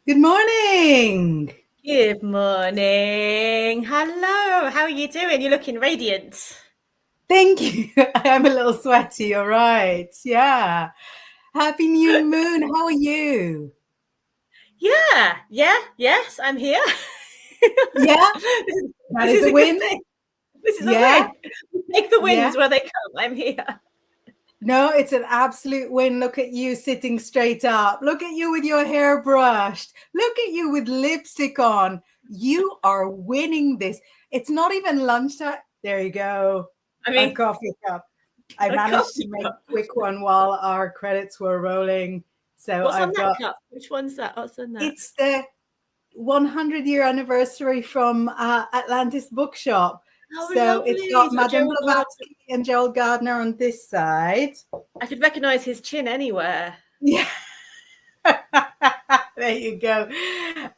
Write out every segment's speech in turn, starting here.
Good morning. Good morning. Hello. How are you doing? You're looking radiant. Thank you. I'm a little sweaty. All right. Yeah. Happy new moon. How are you? Yes, I'm here. Yeah, this, is, that this is is a a good win. thing. This is a Yeah. win. Take the Yeah. wins where they come. I'm here. No, it's an absolute win. Look at you sitting straight up. Look at you with your hair brushed. Look at you with lipstick on. You are winning this. It's not even lunchtime. There you go. I Our mean, coffee cup. I a managed to coffee make cup. a quick one while our credits were rolling. So What's on I've that got cup? Which one's that? What's on that? it's the 100-year anniversary from Atlantis Bookshop. Oh, So lovely. it's got It's got Madame Gerald Gardner. Blavatsky and Gerald Gardner on this side. I could recognise his chin anywhere. Yeah. There you go.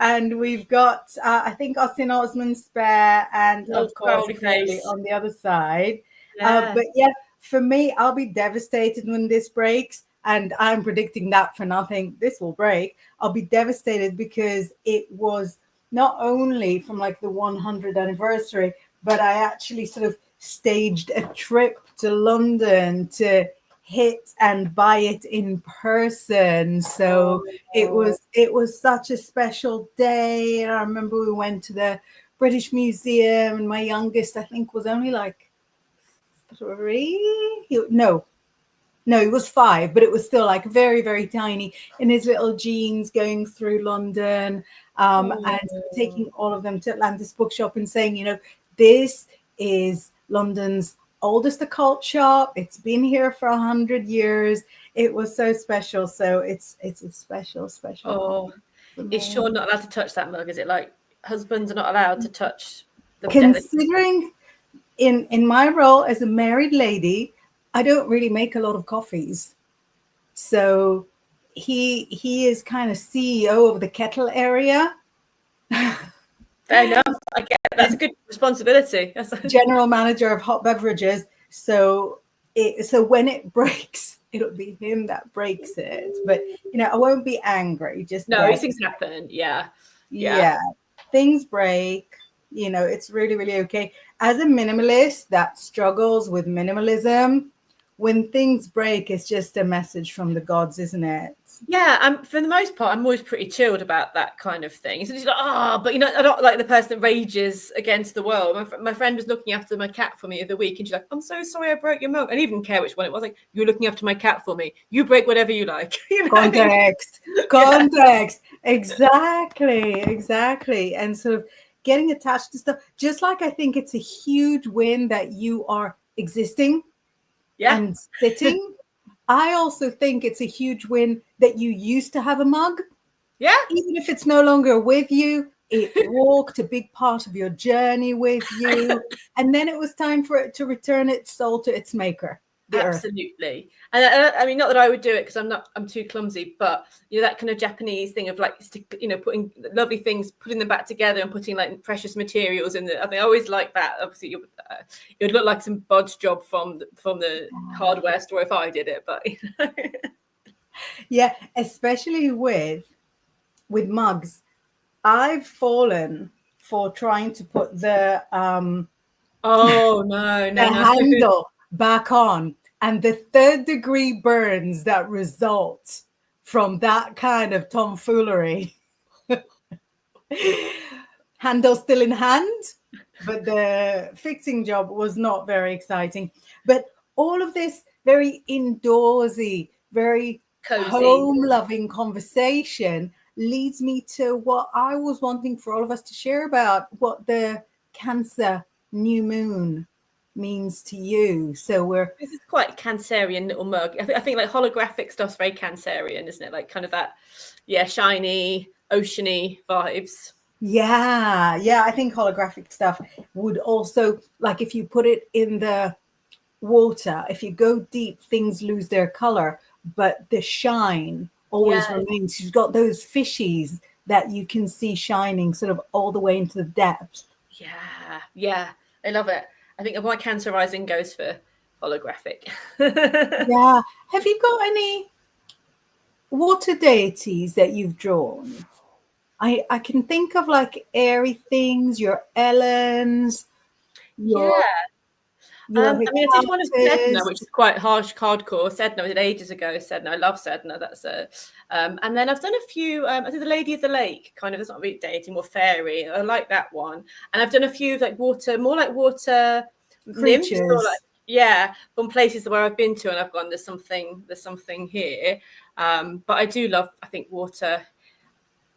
And we've got, I think, Austin Osman Spare, and Old of course, scrolly clearly face. on the other side. Yeah. But yeah, for me, I'll be devastated when this breaks. And I'm predicting that for nothing. This will break. I'll be devastated because it was not only from like the 100th anniversary, but I actually sort of staged a trip to London to hit and buy it in person. So Oh, it was such a special day. And I remember we went to the British Museum, and my youngest, I think, was only like three. No, he was five, but it was still like very, very tiny in his little jeans going through London, and oh. taking all of them to Atlantis Bookshop and saying, this is London's oldest occult shop. It's been here for 100 years. It was so special. So it's a special, special Oh, moment for is me. Sean not allowed to touch that mug? Is it like husbands are not allowed to touch the delicacy? Considering in my role as a married lady, I don't really make a lot of coffees. So he is kind of CEO of the kettle area, Fair enough. I get that's a and good responsibility. general manager of hot beverages. So when it breaks, it'll be him that breaks it. But I won't be angry, just No, these devastated. things happen. Yeah, yeah, Yeah, things break. It's really, really okay. As a minimalist that struggles with minimalism, when things break, it's just a message from the gods, isn't it? yeah. I'm for the most part, I'm always pretty chilled about that kind of thing. It's just like, but I'm not like the person that rages against the world. My friend was looking after my cat for me the other week, and she's like, "I'm so sorry, I broke your milk." I didn't even care which one it was. Like, you're looking after my cat for me. You break whatever you like. Context, Yeah. context. Exactly, exactly. And sort of getting attached to stuff, just like I think it's a huge win that you are existing Yeah. and sitting. I also think it's a huge win that you used to have a mug, Yeah. even if it's no longer with you. It walked a big part of your journey with you. And then it was time for it to return its soul to its maker, the earth. Absolutely. And I mean, not that I would do it because I'm too clumsy, but that kind of Japanese thing of like, putting lovely things, putting them back together and putting like precious materials in the, I think I always like that. Obviously it would look like some bodge job from the hardware store if I did it, but Yeah, especially with mugs. I've fallen for trying to put oh no, the no, no. handle back on, and the third degree burns that result from that kind of tomfoolery. Handle still in hand, but the fixing job was not very exciting. But all of this very indoorsy, very Cozy. home loving conversation leads me to what I was wanting for all of us to share about what the Cancer new moon means to you. So we're This is quite Cancerian little mug. I think like holographic stuff's very Cancerian, isn't it? Like kind of that, yeah, shiny, oceany vibes. yeah, I think holographic stuff would also, like, if you put it in the water, if you go deep, things lose their color, but the shine always Yes. remains. You've got those fishies that you can see shining sort of all the way into the depth. Yeah, yeah, I love it. I think my Cancer rising goes for holographic. Yeah. Have you got any water deities that you've drawn? I can think of like airy things, your Ellens, Yeah. your I mean, I did one of Sedna, which Hecatus. is quite harsh, hardcore. Sedna, I did ages ago. Sedna, I love Sedna. That's a, and then I've done a few. I did the Lady of the Lake, kind of. It's not really dating, more fairy. I like that one. And I've done a few like water, more like water nymphs, or like Creatures. yeah, from places where I've been to, and I've gone. There's something here. But I do love. I think water.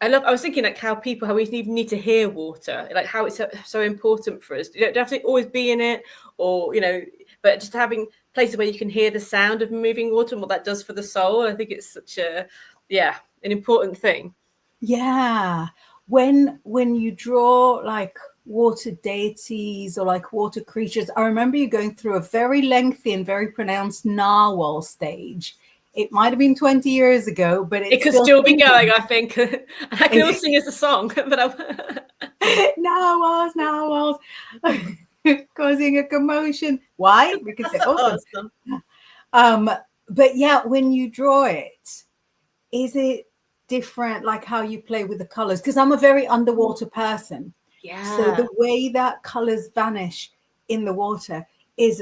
I was thinking like how we even need to hear water, like how it's so important for us. You don't have to always be in it, or but just having places where you can hear the sound of moving water and what that does for the soul. I think it's such a an important thing. Yeah. When you draw like water deities or like water creatures, I remember you going through a very lengthy and very pronounced narwhal stage. It might have been 20 years ago, but It it's could still still be going, thinking. I think. I can also sing as a song, but Narwhals, causing a commotion. Why? Because that's they're so awesome. awesome. Um, but yeah, when you draw it, is it different like how you play with the colors? Because I'm a very underwater person. So Yeah, the way that colors vanish in the water is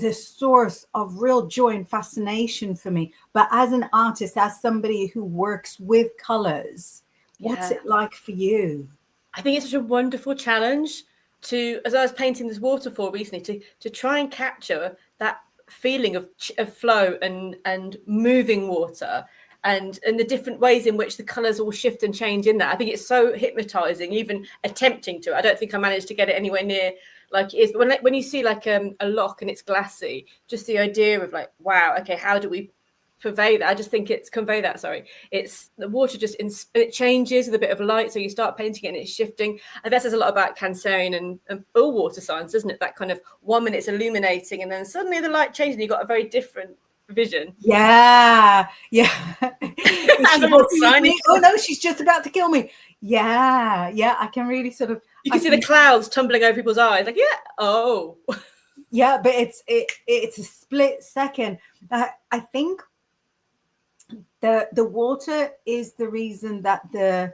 a source of real joy and fascination for me. But as an artist, as somebody who works with colors, what's yeah. it like for you? I think it's such a wonderful challenge to, as I was painting this waterfall recently, to try and capture that feeling of flow and moving water and the different ways in which the colours all shift and change in that. I think it's so hypnotizing, even attempting to. I don't think I managed to get it anywhere near like it is. But when you see like a loch and it's glassy, just the idea of like, wow, okay, how do we convey that? I just think it's convey that. Sorry, it's the water just it changes with a bit of light. So you start painting it and it's shifting. And that says a lot about Cancerian and all water signs, doesn't it? That kind of 1 minute it's illuminating and then suddenly the light changes and you've got a very different vision. Yeah, yeah. Is And she I'm all happy with excited. me? Oh no, she's just about to kill me. Yeah, yeah. I can really sort of. You I can see the can. clouds tumbling over people's eyes. Like, yeah, oh, Yeah, but it's a split second. I think the water is the reason that the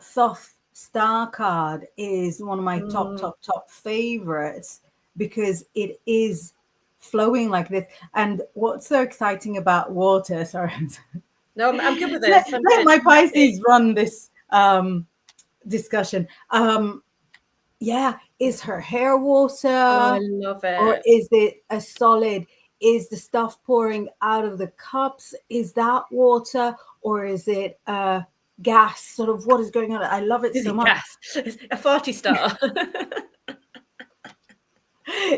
Thoth Star card is one of my top favorites because it is flowing like this. And what's so exciting about water? Sorry, no, I'm good with let, this. I'm let good. my See? Pisces run this discussion. Yeah, is her hair Oh, I water love or it. is it a solid? Is the stuff pouring out of the cups? Is that water or is it gas? Sort of what is going on? I love it Is so it much. gas? A farty star.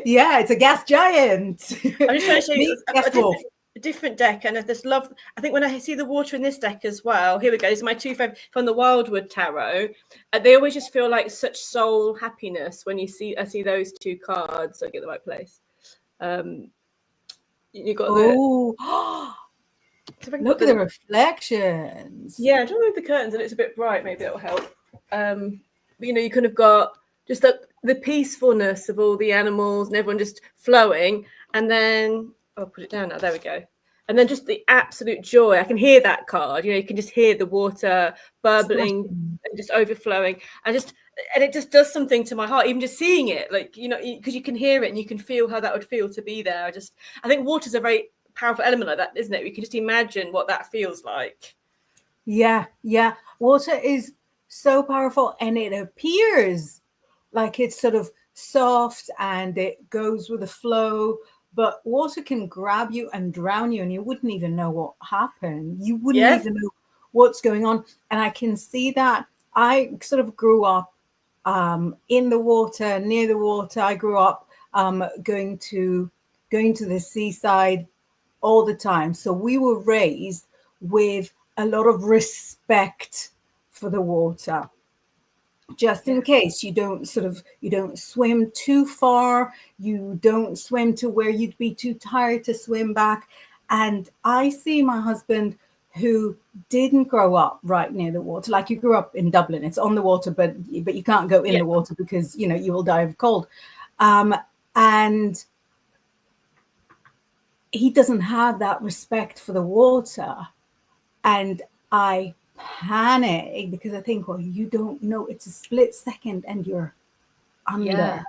Yeah, it's a gas giant. I'm just trying to show you. Me, I've gas got wolf. a different deck, and I just love. I think when I see the water in this deck as well. Here we go. These are my two favorite from the Wildwood Tarot. They always just feel like such soul happiness when I see those two cards. So I get the right place. You got the. Oh, So if I can put look at the the. reflections. Yeah, I'm trying to move the curtains, and it's a bit bright. Maybe that'll help. But, you kind of got just the peacefulness of all the animals and everyone just flowing, and then I'll put it down now. There we go. And then just the absolute joy. I can hear that card. You can just hear the water burbling Splashing. and just overflowing, and it just does something to my heart. Even just seeing it, like because you can hear it and you can feel how that would feel to be there. I think water's a very powerful element like that, isn't it? We can just imagine what that feels like. Yeah, yeah. Water is so powerful and it appears like it's sort of soft and it goes with the flow, but water can grab you and drown you and you wouldn't even know what happened. You wouldn't Yes. even know what's going on. And I can see that. I sort of grew up in the water, near the water. I grew up going to the seaside all the time. So we were raised with a lot of respect for the water. Just in case you don't swim too far, you don't swim to where you'd be too tired to swim back. And I see my husband who didn't grow up right near the water. Like you grew up in Dublin, it's on the water, but you can't go in Yeah. the water because you will die of cold. And he doesn't have that respect for the water. And I panic because I think, well, you don't know. It's a split second and you're under. Yeah.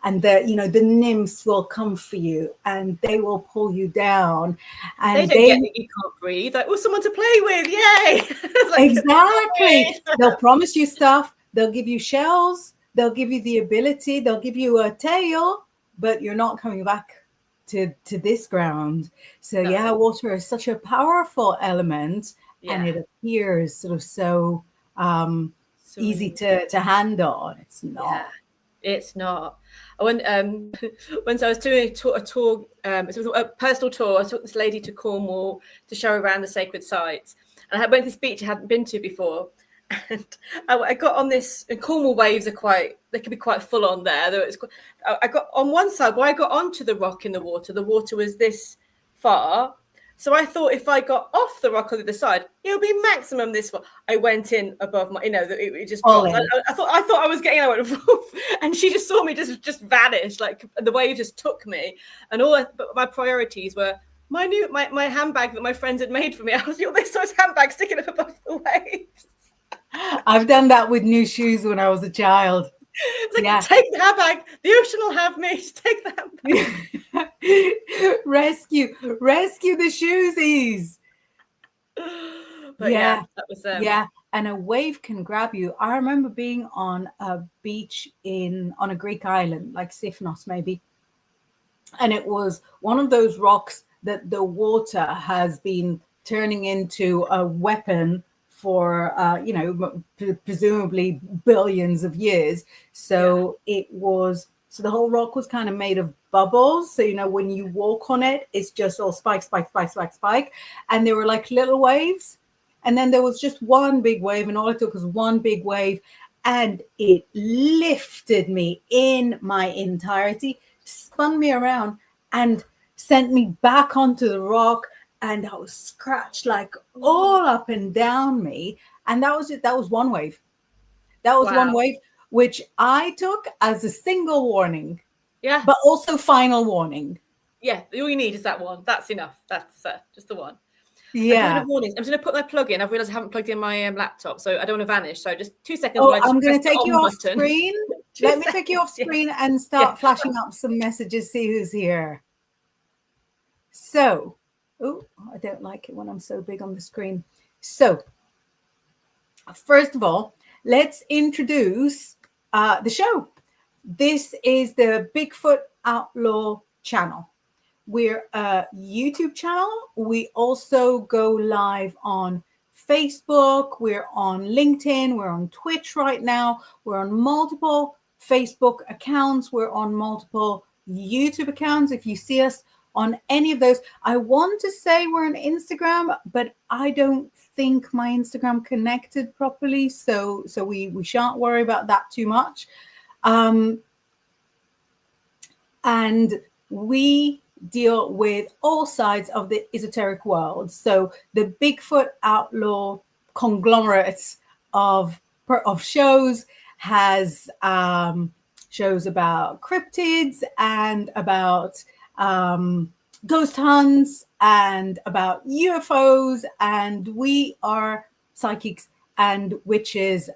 And the nymphs will come for you and they will pull you down. They And don't get that you can't breathe. Like, oh, someone to play with. Yay. Like, exactly. They'll promise you stuff. They'll give you shells. They'll give you the ability. They'll give you a tail, but you're not coming back to this ground. So no. yeah, water is such a powerful element, and Yeah. it appears sort of so easy Serene. to handle. It's Yeah. not. It's not. I went once I was doing a tour. It was a personal tour. I took this lady to Cornwall to show her around the sacred sites, and I went to this beach I hadn't been to before. And I got on this. And Cornwall waves are they can be quite full on there. I got on one side where I got onto the rock in the water. The water was this far. So I thought if I got off the rock on the other side, it would be maximum this far. I went in above my, it just All dropped. in. I thought I was getting, I went, and she just saw me just vanish, like the wave just took me. And but my priorities were my handbag that my friends had made for me. I was this size handbag sticking up above the waves. I've done that with new shoes when I was a child. It's like, take the handbag. The ocean will have me. Just take the handbag. rescue the shoesies. But yeah, that was yeah, and a wave can grab you. I remember being on a beach on a Greek island, like Sifnos maybe, and it was one of those rocks that the water has been turning into a weapon for presumably billions of years. So so the whole rock was kind of made of bubbles. So when you walk on it, it's just all spike, spike, spike, spike, spike, and there were like little waves, and then there was just one big wave, and all it took was one big wave, and it lifted me in my entirety, spun me around, and sent me back onto the rock. And I was scratched like all up and down me. And that was it. That was one wave. That was one wave, which I took as a single warning. Yeah. But also final warning. Yeah. All you need is that one. That's enough. That's just the one. Yeah. I'm just going to put my plug in. I've realized I haven't plugged in my laptop, so I don't want to vanish. So just 2 seconds. Oh, I'm going to take you off button. screen. Let me take you off screen and start flashing up some messages, see who's here. So, I don't like it when I'm so big on the screen. So, first of all, let's introduce the show. This is the Bigfoot Outlaw channel. We're a YouTube channel. We also go live on Facebook. We're on LinkedIn. We're on Twitch right now. We're on multiple Facebook accounts. We're on multiple YouTube accounts. If you see us on any of those, I want to say we're on Instagram, but I don't think my Instagram connected properly. So we shan't worry about that too much. And we deal with all sides of the esoteric world. So the Bigfoot Outlaw conglomerate of shows has shows about cryptids and about ghost hunts and about UFOs, and we are psychics and witches.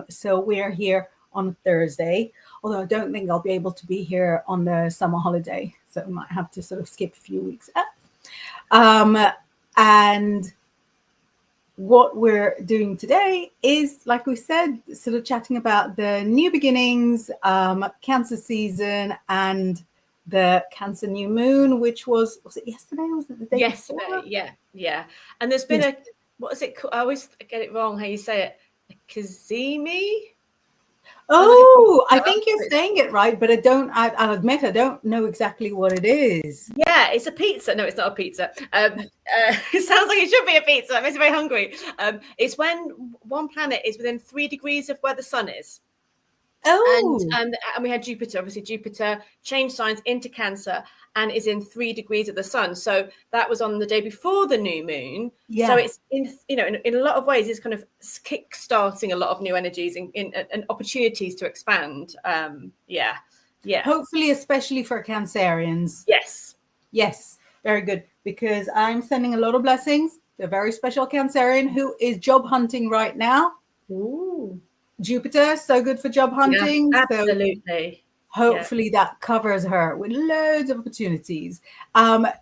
So we're here on Thursday, although I don't think I'll be able to be here on the summer holiday, so I might have to sort of skip a few weeks. And what we're doing today is, like we said, sort of chatting about the new beginnings, Cancer season, and the Cancer new moon, which was it yesterday? Or was it the day yesterday? Before? Yeah. And there's been what is it called? I always get it wrong how you say it. A Kazemi? Oh, I think you're saying it right, but I'll admit I don't know exactly what it is. Yeah, it's a pizza. No, it's not a pizza. It sounds like it should be a pizza. It makes me very hungry. It's when one planet is within 3 degrees of where the sun is. Oh, and we had Jupiter. Obviously, Jupiter changed signs into Cancer and is in 3 degrees of the sun. So that was on the day before the new moon. yeah. So it's in a lot of ways, it's kind of kick-starting a lot of new energies and opportunities to expand. Yeah. Hopefully, especially for Cancerians. Yes. Very good, because I'm sending a lot of blessings a very special Cancerian who is job hunting right now. Ooh. Jupiter, so good for job hunting. Yeah, So absolutely. hopefully that covers her with loads of opportunities.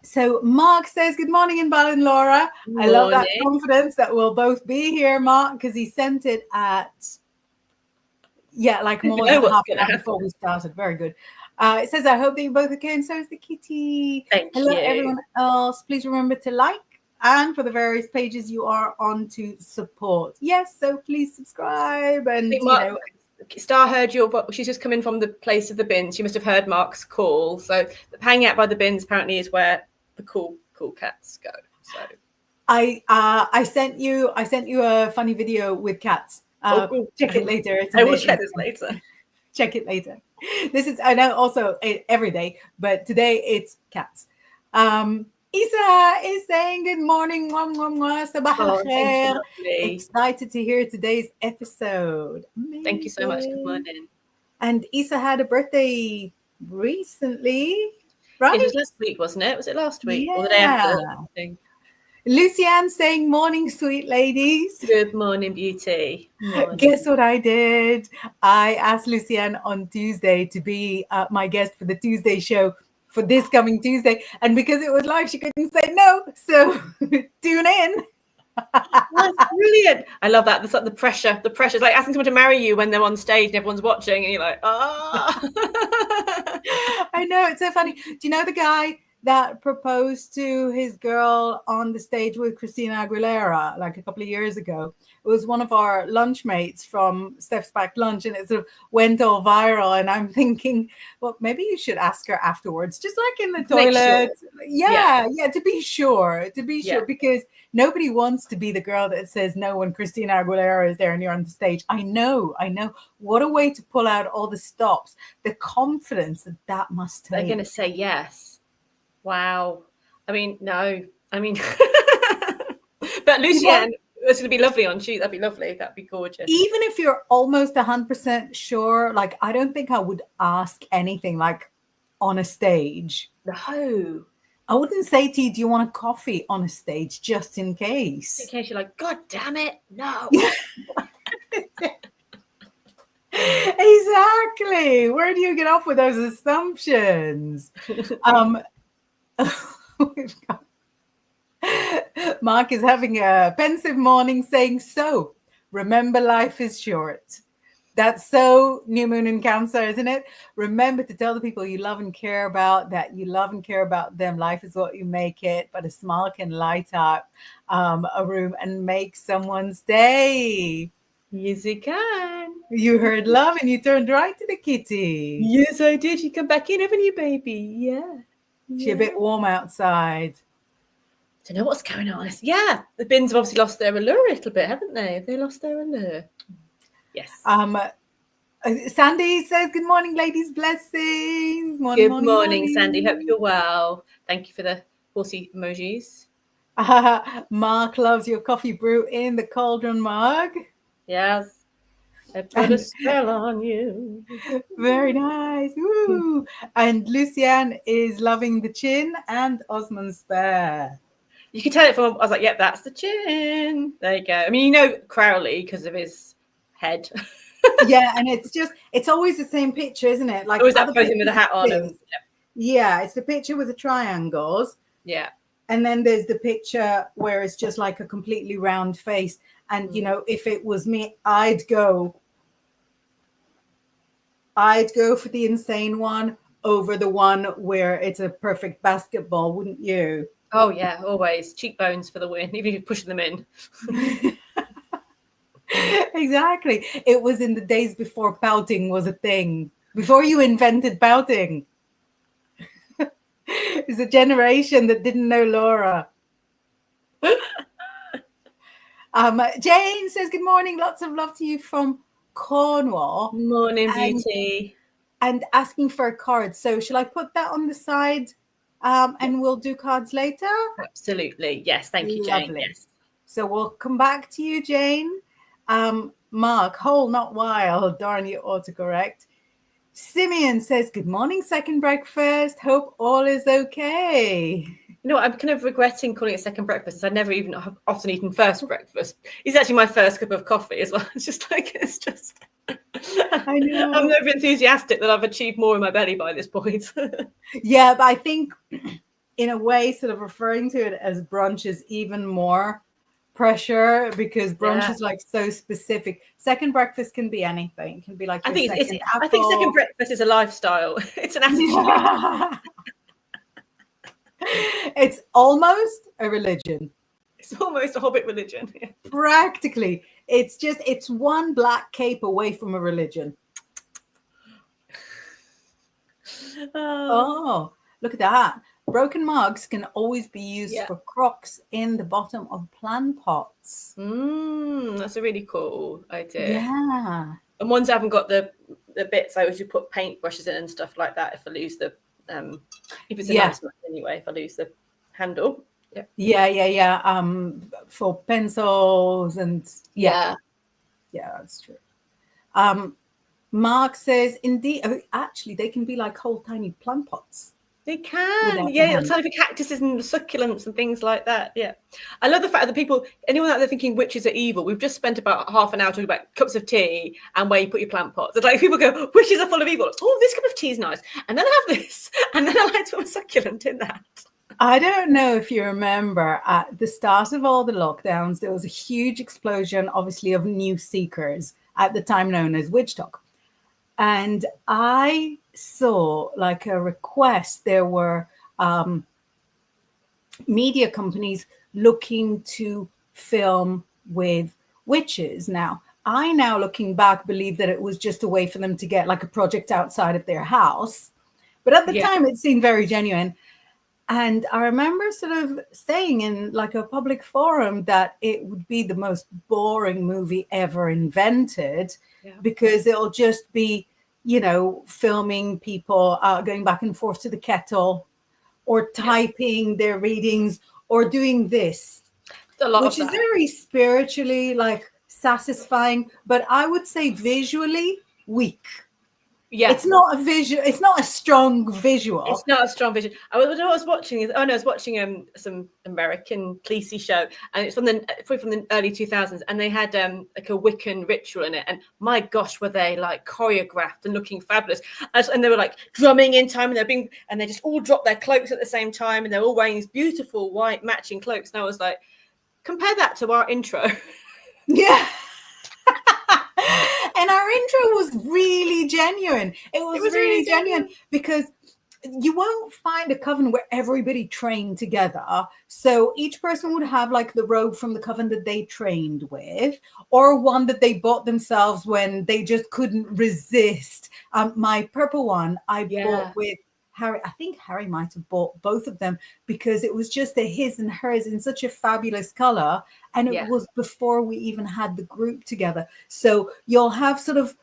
So Mark says, good morning, Inbaal and Laura. I love that confidence that we'll both be here, Mark, because he sent it at, like more than half an hour before we started. Very good. It says, I hope that you both are okay, and so is the kitty. Hello, everyone else. Please remember to like, and for the various pages you are on to support. Yes, so please subscribe. And, Star heard she's just coming from the place of the bins. She must have heard Mark's call. So hanging out by the bins apparently is where the cool cats go. So I sent you a funny video with cats. Check it later. I will check this later. Check it later. This is, I know, also every day, but today it's cats. Isa is saying good morning. Sabah al-khair. Excited to hear today's episode. Amazing. Thank you so much. Good morning. And Isa had a birthday recently, right? It was last week, wasn't it? Was it last week? Yeah. Or the day after? I think. Lucianne saying morning, sweet ladies. Good morning, beauty. Morning. Guess what I did? I asked Lucianne on Tuesday to be my guest for the Tuesday show for this coming Tuesday. And because it was live, she couldn't say no. So tune in. That's brilliant. I love that. The pressure. The pressure is like asking someone to marry you when they're on stage and everyone's watching and you're like, I know. It's so funny. Do you know the guy that proposed to his girl on the stage with Christina Aguilera like a couple of years ago? It was one of our lunch mates from Steph's Back Lunch, and it sort of went all viral. And I'm thinking, well, maybe you should ask her afterwards, just like in the toilet. Sure. Yeah, to be sure, because nobody wants to be the girl that says no when Christina Aguilera is there and you're on the stage. I know. What a way to pull out all the stops, the confidence that must take. They're going to say yes. Wow. I mean, no. I mean, but Lucianne, it's going to be lovely on shoot. That'd be lovely. That'd be gorgeous. Even if you're almost 100% sure, like, I don't think I would ask anything like on a stage. No. I wouldn't say to you, do you want a coffee on a stage just in case? In case you're like, God damn it, no. Exactly. Where do you get off with those assumptions? Mark is having a pensive morning saying, so remember life is short. That's so new moon in Cancer, isn't it? Remember to tell the people you love and care about that you love and care about them. Life is what you make it, but a smile can light up a room and make someone's day. Yes, it can. You heard love and you turned right to the kitty. Yes, I did. You come back in, haven't you, baby? Yeah. She's a bit warm outside. Don't know what's going on. Yeah, the bins have obviously lost their allure a little bit, haven't they? Have they lost their allure? Yes. Sandy says, good morning, ladies. Blessings. Good morning, Sandy. Hope you're well. Thank you for the horsey emojis. Mark loves your coffee brew in the cauldron mug. Yes. I put a spell on you. Very nice. Woo. And Lucianne is loving the chin and Osman's spare. You can tell it from, I was like, yep, that's the chin. There you go. I mean, you know Crowley because of his head. Yeah, and it's always the same picture, isn't it? Like, always that posing with a hat on. Yeah, it's the picture with the triangles. Yeah. And then there's the picture where it's just like a completely round face. And, you know, if it was me, I'd go for the insane one over the one where it's a perfect basketball, wouldn't you? Oh, yeah, always. Cheekbones for the win, even if you're pushing them in. Exactly. It was in the days before pouting was a thing, before you invented pouting. It's a generation that didn't know Laura. Jane says, good morning. Lots of love to you from Cornwall. Morning, beauty. And asking for a card. So shall I put that on the side and we'll do cards later? Absolutely. Yes. Thank you, Jane. Lovely. Yes. So we'll come back to you, Jane. Mark, whole, not wild. Darn, you autocorrect. Simeon says, good morning, second breakfast. Hope all is okay. You know what, I'm kind of regretting calling it second breakfast. I never even have often eaten first breakfast. It's actually my first cup of coffee as well. It's just I know. I'm over enthusiastic that I've achieved more in my belly by this point. Yeah, but I think in a way, sort of referring to it as brunch is even more pressure because brunch is like so specific. Second breakfast can be anything. It can be like your second apple. I think second breakfast is a lifestyle. It's an attitude. It's almost a religion. It's almost a hobbit religion. Yeah. Practically. It's one black cape away from a religion. Oh, look at that. Broken mugs can always be used for crocks in the bottom of plant pots. That's a really cool idea. Yeah. And ones that haven't got the bits, I always put paint brushes in and stuff like that if I lose the if it's a nice mug anyway, if I lose the handle. Yeah. For pencils and yeah, that's true. Mark says, indeed, actually, they can be like whole tiny plant pots. They can, yeah, it's like for cactuses and succulents and things like that. Yeah, I love the fact that people, anyone out there thinking witches are evil, we've just spent about half an hour talking about cups of tea and where you put your plant pots. It's like people go, witches are full of evil. Oh, this cup of tea is nice, and then I have this, and then I like to put a succulent in that. I don't know if you remember at the start of all the lockdowns, there was a huge explosion, obviously, of new seekers at the time known as witch talk. And I saw like a request. There were media companies looking to film with witches. Now, I now looking back believe that it was just a way for them to get like a project outside of their house. But at the time, it seemed very genuine. And I remember sort of saying in like a public forum that it would be the most boring movie ever invented because it'll just be, you know, filming people going back and forth to the kettle or typing their readings or doing this, which is very spiritually like satisfying, but I would say visually weak. Yeah, it's not a visual. It's not a strong visual. It's not a strong visual. I was watching some American policey show, and it's from the early 2000s, and they had like a Wiccan ritual in it, and my gosh, were they like choreographed and looking fabulous, and they were like drumming in time, and they just all dropped their cloaks at the same time, and they're all wearing these beautiful white matching cloaks, and I was like, compare that to our intro. Yeah. And our intro was really genuine. It was really genuine because you won't find a coven where everybody trained together. So each person would have like the robe from the coven that they trained with, or one that they bought themselves when they just couldn't resist. My purple one I bought with Harry. I think Harry might have bought both of them because it was just a his and hers in such a fabulous color. And it was before we even had the group together. So you'll have sort of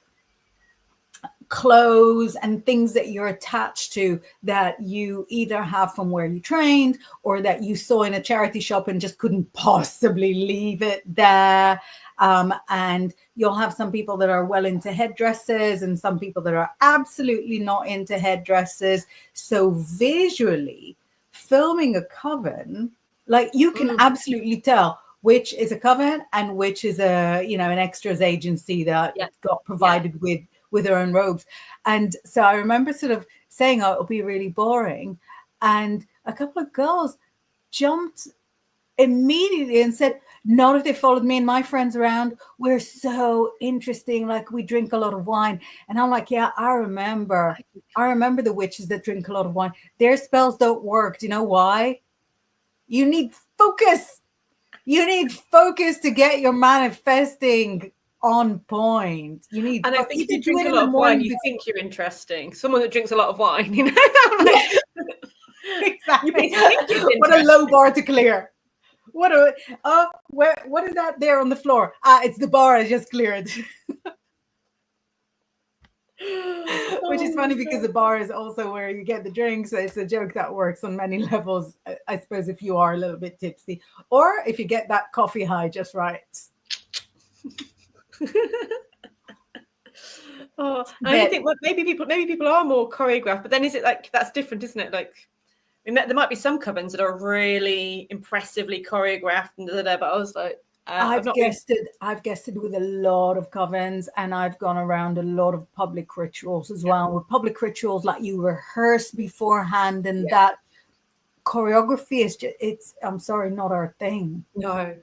clothes and things that you're attached to that you either have from where you trained or that you saw in a charity shop and just couldn't possibly leave it there. And you'll have some people that are well into headdresses and some people that are absolutely not into headdresses. So visually, filming a coven, like you can absolutely tell which is a coven and which is an extras agency that got provided with their own robes. And so I remember sort of saying, oh, it'll be really boring. And a couple of girls jumped immediately and said, not if they followed me and my friends around. We're so interesting. Like we drink a lot of wine. And I'm like, yeah, I remember the witches that drink a lot of wine. Their spells don't work. Do you know why? You need focus. You need focus to get your manifesting on point. You need, and I think if you drink a lot of wine, you think you're interesting. Someone that drinks a lot of wine, you know. Exactly. What a low bar to clear. What is that there on the floor? It's the bar I just cleared. Which is funny because the bar is also where you get the drinks. So it's a joke that works on many levels, I suppose, if you are a little bit tipsy or if you get that coffee high just right. I think maybe people are more choreographed, but then is it like that's different, isn't it? Like There might be some covens that are really impressively choreographed and but I was like, I've not really. guested with a lot of covens, and I've gone around a lot of public rituals as well. With public rituals, like you rehearse beforehand, and that choreography is just, it's, I'm sorry, not our thing. No.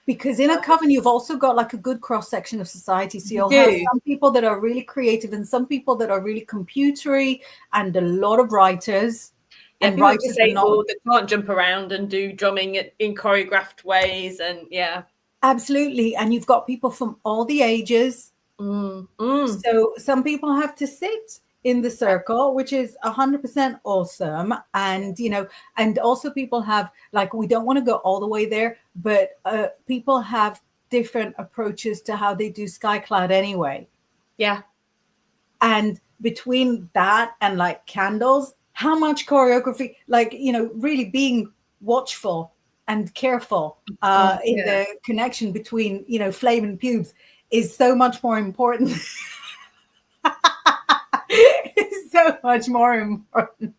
Because in a coven, you've also got like a good cross section of society. So you'll You have do. some people that are really creative and some people that are really computery, and a lot of writers. Yeah, and people writers are not disabled that can't jump around and do drumming in choreographed ways, and absolutely. And you've got people from all the ages. So some people have to sit in the circle, which is 100% awesome. And, you know, and also people have, like, we don't want to go all the way there, but people have different approaches to how they do Skycloud anyway. Yeah. And between that and like candles, how much choreography, like, you know, really being watchful and careful in the connection between, you know, flame and pubes is so much more important. It's so much more important.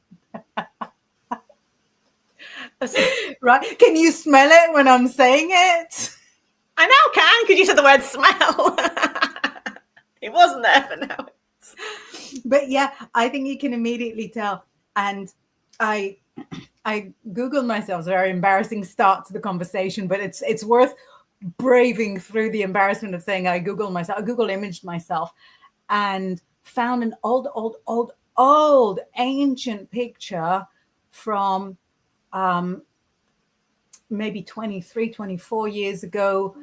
Right? Can you smell it when I'm saying it? I now can, because you said the word smell. It wasn't there for now. But yeah, I think you can immediately tell. And I Googled myself. It's a very embarrassing start to the conversation, but it's worth braving through the embarrassment of saying I Google imaged myself, and found an old ancient picture from maybe 23, 24 years ago,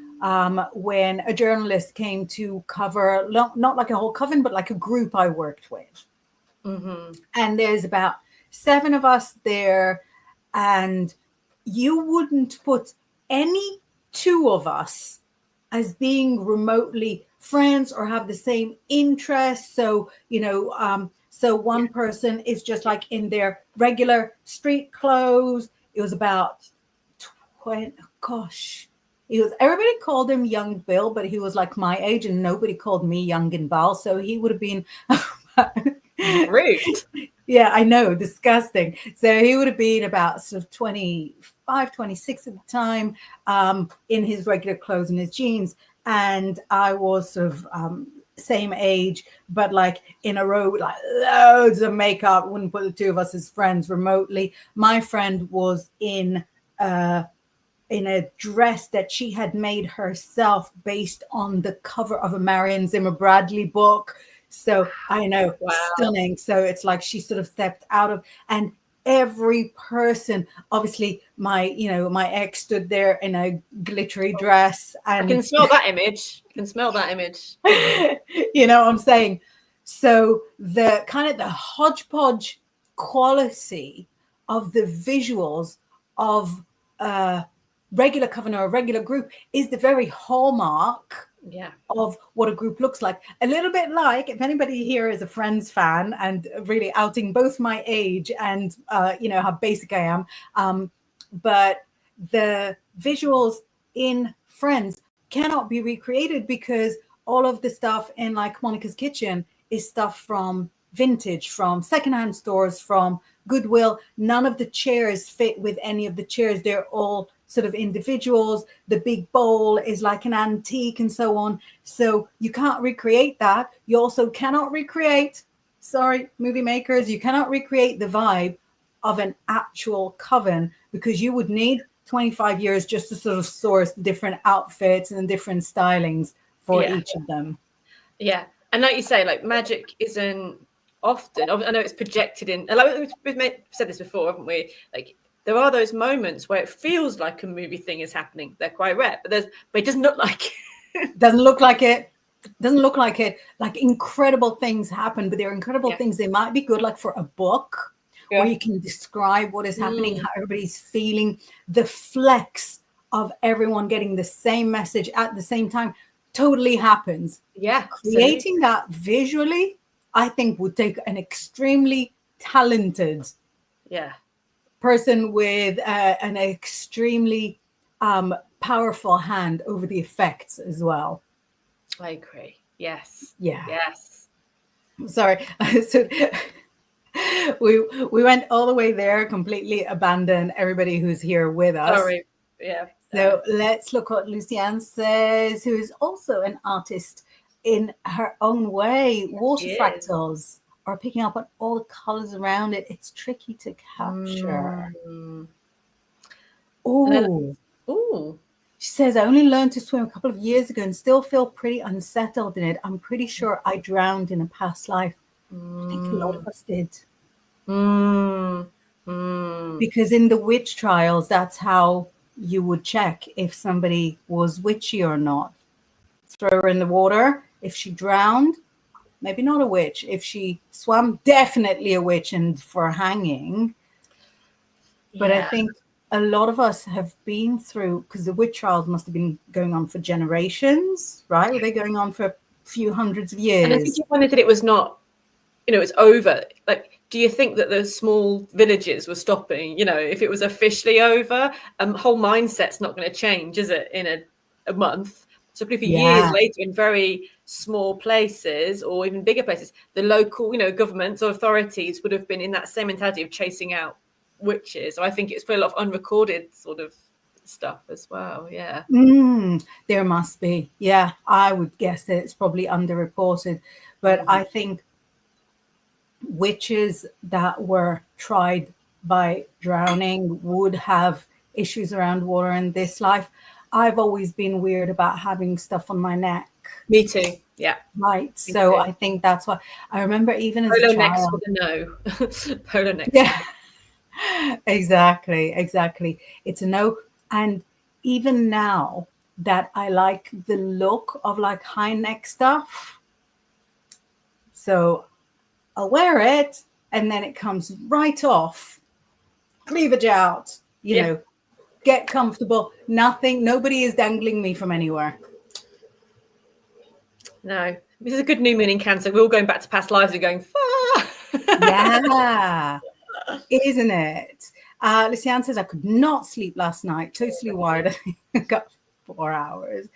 when a journalist came to cover, not like a whole coven, but like a group I worked with. And there's about 7 of us there, and you wouldn't put any 2 of us as being remotely friends or have the same interests. So, you know, so one person is just like in their regular street clothes. It was about 20, gosh, everybody called him Young Bill, but he was like my age, and nobody called me Young Inbaal. So he would have been rude. Yeah, I know, disgusting. So he would have been about sort of 25, 26 at the time, in his regular clothes and his jeans. And I was sort of same age, but like in a row, like loads of makeup. Wouldn't put the 2 of us as friends remotely. My friend was in a dress that she had made herself based on the cover of a Marion Zimmer Bradley book. So I know, stunning. So it's like she sort of stepped out of, and every person, obviously my ex stood there in a glittery dress, and I can smell that image. You know what I'm saying? So the kind of the hodgepodge quality of the visuals of regular coven or a regular group is the very hallmark of what a group looks like. A little bit like, if anybody here is a Friends fan, and really outing both my age and you know how basic I am, but the visuals in Friends cannot be recreated, because all of the stuff in like Monica's Kitchen is stuff from vintage, from secondhand stores, from Goodwill. None of the chairs fit with any of the chairs. They're all sort of individuals. The big bowl is like an antique and so on. So you can't recreate that. You also cannot recreate, sorry, movie makers, you cannot recreate the vibe of an actual coven, because you would need 25 years just to sort of source different outfits and different stylings for each of them. Yeah. And like you say, like magic isn't often, I know it's projected in, like we've said this before, haven't we? Like there are those moments where it feels like a movie thing is happening. They're quite rare, but it doesn't look like it. Doesn't look like it. Like incredible things happen, but they're incredible things. They might be good like for a book, where you can describe what is happening, how everybody's feeling, the flex of everyone getting the same message at the same time totally happens. Creating that visually, I think, would take an extremely talented person with an extremely powerful hand over the effects as well. I agree. Yes. Yeah. Yes. Sorry. So we went all the way there, completely abandoned everybody who's here with us. Sorry. Yeah. So let's look what Luciane says, who is also an artist in her own way. Water She is. fractals are picking up on all the colors around it. It's tricky to capture. Oh, Ooh. she says, I only learned to swim a couple of years ago and still feel pretty unsettled in it. I'm pretty sure I drowned in a past life. I think a lot of us did. Because in the witch trials, that's how you would check if somebody was witchy or not. Throw her in the water. If she drowned, maybe not a witch. If she swam, definitely a witch and for hanging. But I think a lot of us have been through, because the witch trials must have been going on for generations, right? Were they going on for a few hundreds of years? And I think you wondered that it was not, it's over. Like, do you think that the small villages were stopping? If it was officially over, whole mindset's not going to change, is it, in a month? So probably for years later, in very small places or even bigger places, the local, governments or authorities would have been in that same mentality of chasing out witches. So I think it's probably a lot of unrecorded sort of stuff as well. Yeah. There must be. Yeah, I would guess that it's probably underreported. But I think witches that were tried by drowning would have issues around water in this life. I've always been weird about having stuff on my neck. Me too. Yeah. Right. So I think that's why I remember even as a child. Necks with a no. Polo necks. Yeah. Exactly. It's a no. And even now that I like the look of like high neck stuff. So I'll wear it and then it comes right off. Cleavage out, get comfortable. Nobody is dangling me from anywhere. No, this is a good new moon in Cancer. We're all going back to past lives and going far. Yeah, isn't it? Luciane says, I could not sleep last night. Totally wired. I got 4 hours.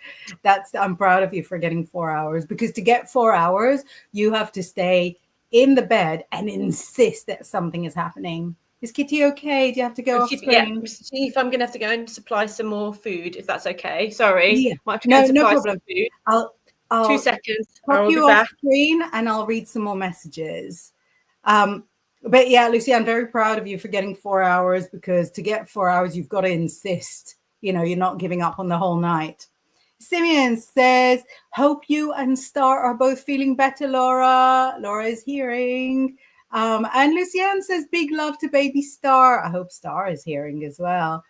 I'm proud of you for getting 4 hours, because to get 4 hours, you have to stay in the bed and insist that something is happening. Is Kitty okay? Do you have to go off screen? Yeah, see if I'm going to have to go and supply some more food, if that's okay. Sorry. Yeah. Might have to go and supply no problem. Some food. I'll 2 seconds. pop you off screen and I'll read some more messages. But yeah, Lucy, I'm very proud of you for getting 4 hours, because to get 4 hours, you've got to insist. You're not giving up on the whole night. Simeon says, hope you and Star are both feeling better, Laura. Laura is hearing. And Luciane says, big love to baby Star. I hope Star is hearing as well.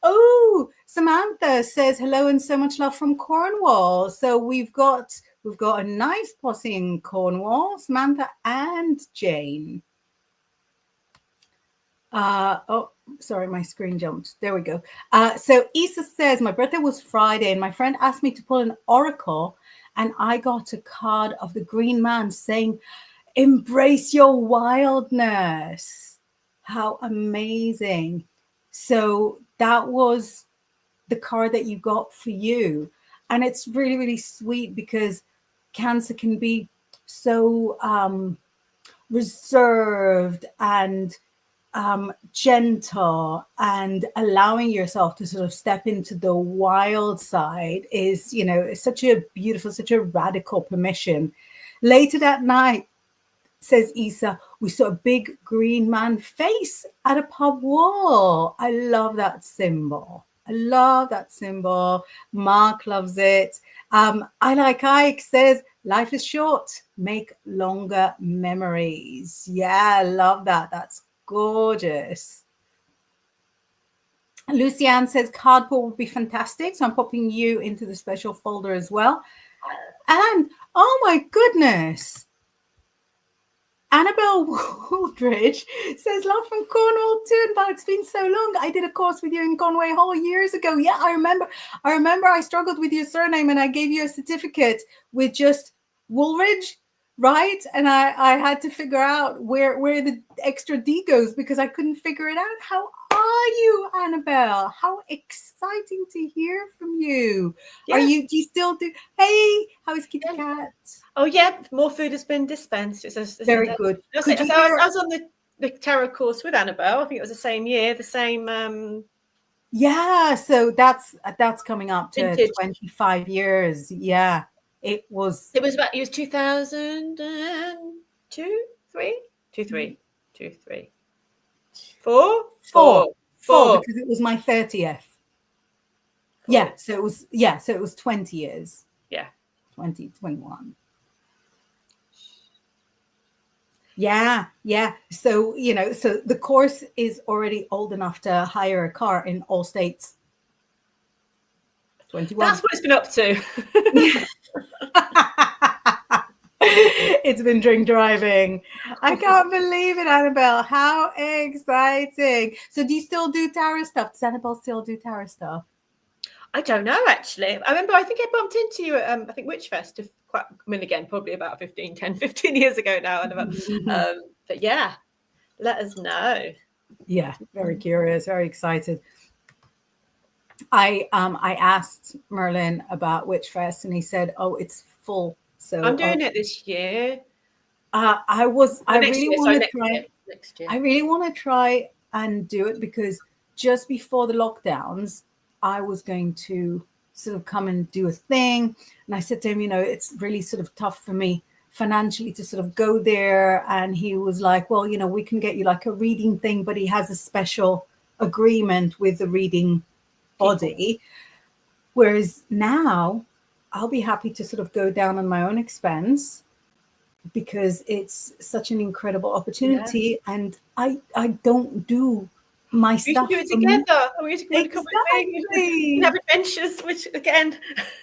Oh, Samantha says, hello and so much love from Cornwall. So we've got a nice posse in Cornwall, Samantha and Jane. Oh, sorry, my screen jumped. There we go. So Issa says, my birthday was Friday and my friend asked me to pull an oracle and I got a card of the Green Man saying, embrace your wildness. How amazing. So that was the card that you got for you. And it's really, really sweet, because Cancer can be so reserved and gentle, and allowing yourself to sort of step into the wild side is, such a beautiful, such a radical permission. Later that night, says Issa, we saw a big green man face at a pub wall. I love that symbol. Mark loves it. I like Ike says, life is short. Make longer memories. Yeah, I love that. That's gorgeous. Luciane says cardboard would be fantastic. So I'm popping you into the special folder as well. And oh my goodness, Annabelle Wooldridge says, love from Cornwall too. But it's been so long. I did a course with you in Conway Hall years ago. Yeah, I remember I struggled with your surname and I gave you a certificate with just Woolridge, right? And I had to figure out where the extra D goes, because I couldn't figure it out. How are you, Annabelle? How exciting to hear from you. Yeah. Do you still do? Hey, how is Kitty Cat? Oh yeah, more food has been dispensed. Very good. I was on the the tarot course with Annabelle. I think it was the same year, the same Yeah, so that's coming up to vintage. 25 years. Yeah, it was. It was 2002, 3, 2, 3, 2, 3, 4, 4, Four 4. because it was my 30th. Cool. Yeah, so it was 20 years. Yeah. 2021. Yeah. So, so the course is already old enough to hire a car in all states. 21. That's what it's been up to. It's been drink driving. I can't believe it, Annabelle. How exciting. So do you still do tarot stuff? Does Annabelle still do tarot stuff? I don't know, actually. I remember, I think I bumped into you at, I think, Witchfest, again, probably about 15 years ago now. But yeah, let us know. Yeah, very curious, very excited. I asked Merlin about Witchfest and he said, "Oh, it's full." So I'm doing it this year. I really want to try. Next year. I really want to try and do it because just before the lockdowns, I was going to sort of come and do a thing. And I said to him, it's really sort of tough for me financially to sort of go there. And he was like, well, we can get you like a reading thing, but he has a special agreement with the reading body. Whereas now I'll be happy to sort of go down on my own expense because it's such an incredible opportunity. Yeah. And I don't do my stuff. We should do it together. We should exactly. have adventures, which again.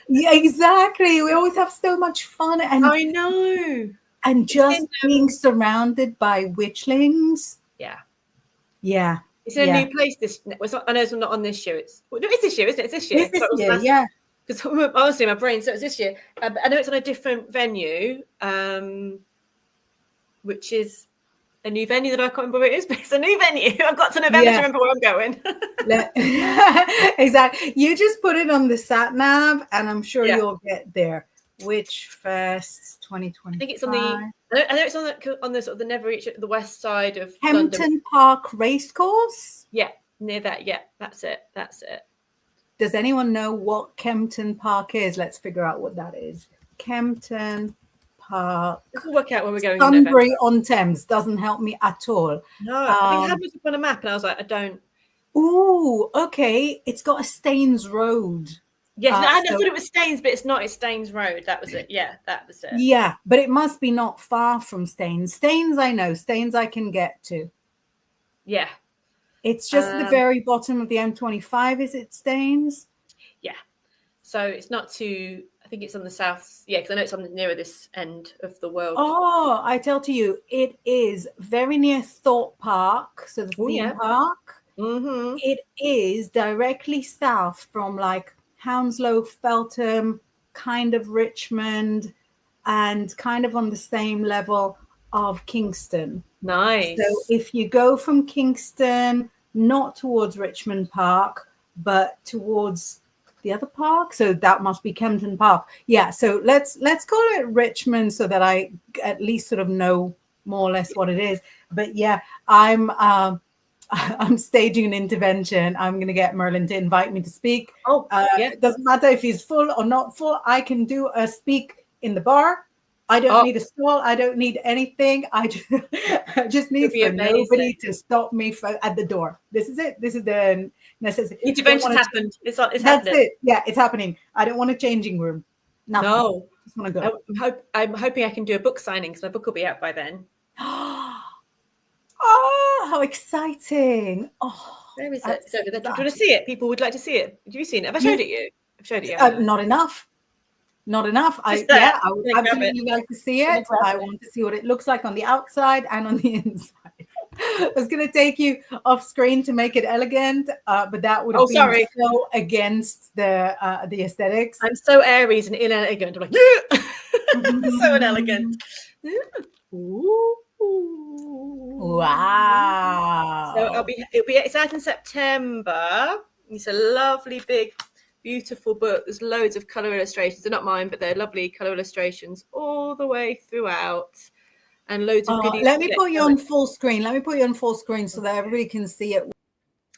Yeah, exactly. We always have so much fun. And I know. And just being surrounded by witchlings. Yeah. Yeah. It's in a new place. I know it's not on this year. It's this year, isn't it? It's this year. It's this year, yeah. Because honestly, my brain, so it's this year. I know it's on a different venue, which is a new venue that I can't remember where it is, but it's a new venue. I've got to November to remember where I'm going. Exactly. You just put it on the sat nav, and I'm sure you'll get there. Witchfest 2020. I think it's on the. I know it's on the sort of the never reach the west side of Kempton London. Park Racecourse. Yeah, near that. Yeah, that's it. Does anyone know what Kempton Park is? Let's figure out what that is. Kempton Park. We'll work out where we're going. Sunbury-on-Thames doesn't help me at all. No, I had it on a map, and I was like, I don't. Ooh, okay. It's got a Staines Road. Yes, I thought it was Staines, but it's not. It's Staines Road. That was it. Yeah, that was it. Yeah, but it must be not far from Staines. Staines, I know. Staines, I can get to. Yeah. It's just at the very bottom of the M25. Is it Staines? Yeah. So it's not too. I think it's on the south. Yeah, because I know it's on the nearer this end of the world. Oh, I tell to you, it is very near Thorpe Park, so the theme park. Mm-hmm. It is directly south from like Hounslow, Feltham, kind of Richmond, and kind of on the same level of Kingston. Nice. So if you go from Kingston, not towards Richmond Park, but towards the other park, so that must be Kempton Park. Yeah, so let's call it Richmond so that I at least sort of know more or less what it is. But yeah, I'm staging an intervention. I'm going to get Merlin to invite me to speak. It doesn't matter if he's full or not full. I can do a speak in the bar. I don't need a stall. I don't need anything. I just need for nobody to stop me at the door. This is it. This is the necessity. Intervention's happened. It's that's happening. it. Yeah, it's happening. I don't want a changing room. Nothing. No. I just want to go. I'm hoping I can do a book signing because my book will be out by then. Oh, how exciting. Oh, where is it? Do you want to see it? People would like to see it. Have you seen it? Have I showed it you? I've showed it you. Not enough. I would absolutely like to see it. I want to see what it looks like on the outside and on the inside. I was going to take you off screen to make it elegant, but that would have been so against the aesthetics. I'm so Aries and inelegant. I'm like, so inelegant. Ooh. Wow. So it's out in September. It's a lovely big, beautiful book. There's loads of colour illustrations. They're not mine, but they're lovely colour illustrations all the way throughout. and loads of goodies. Let me put you on full screen. Let me put you on full screen so that everybody can see it.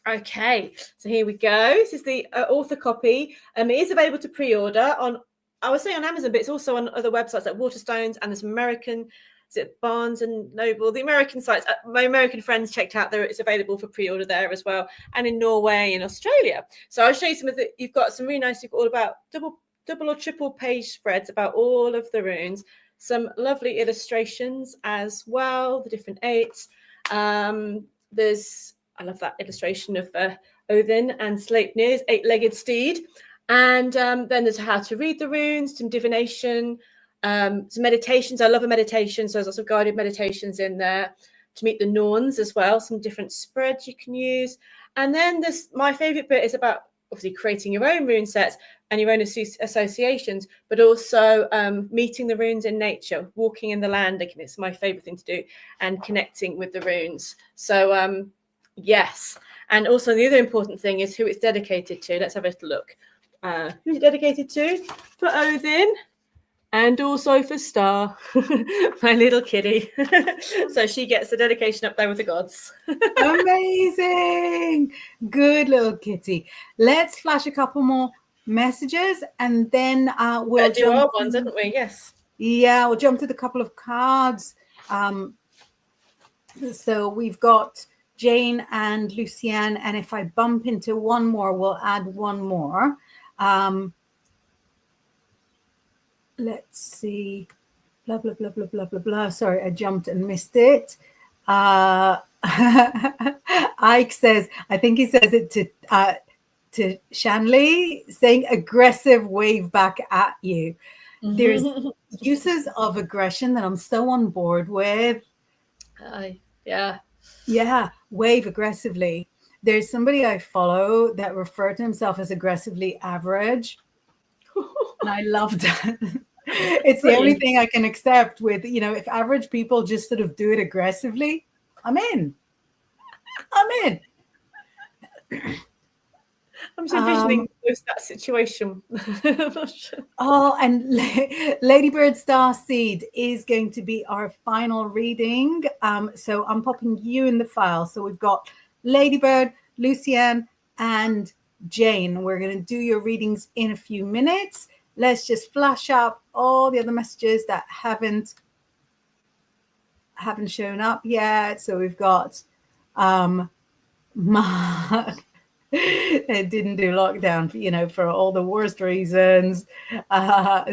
Okay, so here we go. This is the author copy. It is available to pre-order on, I would say on Amazon, but it's also on other websites like Waterstones and this American, is it Barnes and Noble? The American sites. My American friends checked out there. It's available for pre-order there as well, and in Norway and Australia. So I'll show you some of the. You've got some really nice. You've got all about double or triple page spreads about all of the runes. Some lovely illustrations as well. The different eights. I love that illustration of Odin and Sleipnir's eight-legged steed. And then there's how to read the runes, some divination, some meditations. I love a meditation, so there's lots of guided meditations in there to meet the Norns as well, some different spreads you can use. And then my favorite bit is about obviously creating your own rune sets and your own associations, but also meeting the runes in nature, walking in the land. Again, it's my favorite thing to do, and connecting with the runes. So yes. And also the other important thing is who it's dedicated to. Let's have a little look. Who's it dedicated to? For Odin and also for Star, my little kitty. So she gets the dedication up there with the gods. Amazing. Good little kitty. Let's flash a couple more messages and then we'll do our ones, haven't we? Yes. Yeah, we'll jump to the couple of cards. So we've got Jane and Lucienne, and if I bump into one more, we'll add one more. Let's see. Blah, blah, blah, blah, blah, blah, blah. Sorry, I jumped and missed it. Ike says, I think he says it to Shanley, saying aggressive wave back at you. There's uses of aggression that I'm so on board with. Yeah, wave aggressively. There's somebody I follow that referred to himself as aggressively average. And I love that. It's the only thing I can accept with, if average people just sort of do it aggressively, I'm in. I'm just envisioning that situation. Oh, and Ladybird Starseed is going to be our final reading. So I'm popping you in the file. So we've got Ladybird, Lucienne, and Jane. We're going to do your readings in a few minutes. Let's just flash up all the other messages that haven't shown up yet. So we've got Mark. It didn't do lockdown, for all the worst reasons.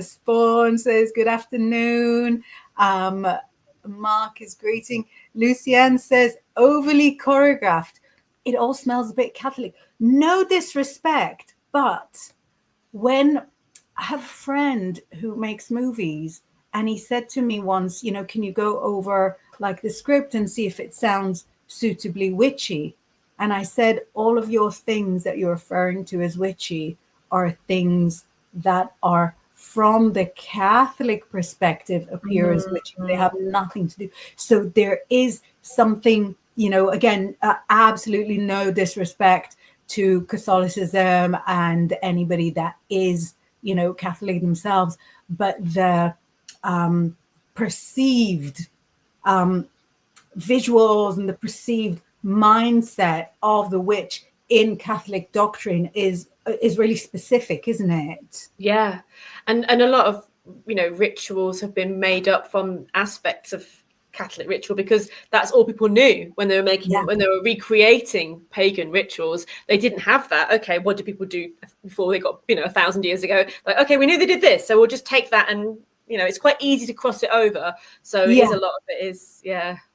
Spawn says, good afternoon. Mark is greeting. Lucienne says, overly choreographed. It all smells a bit Catholic. No disrespect, but when I have a friend who makes movies, and he said to me once, can you go over like the script and see if it sounds suitably witchy? And I said, all of your things that you're referring to as witchy are things that are from the Catholic perspective appear as witchy. They have nothing to do. So there is something, again, absolutely no disrespect to Catholicism and anybody that is, Catholic themselves, but the perceived visuals and the perceived mindset of the witch in Catholic doctrine is really specific, isn't it? Yeah, and a lot of rituals have been made up from aspects of Catholic ritual because that's all people knew when they were when they were recreating pagan rituals. They didn't have that. Okay, what did people do before they got 1,000 years ago? Like, okay, we knew they did this, so we'll just take that, and it's quite easy to cross it over. So it is a lot of it is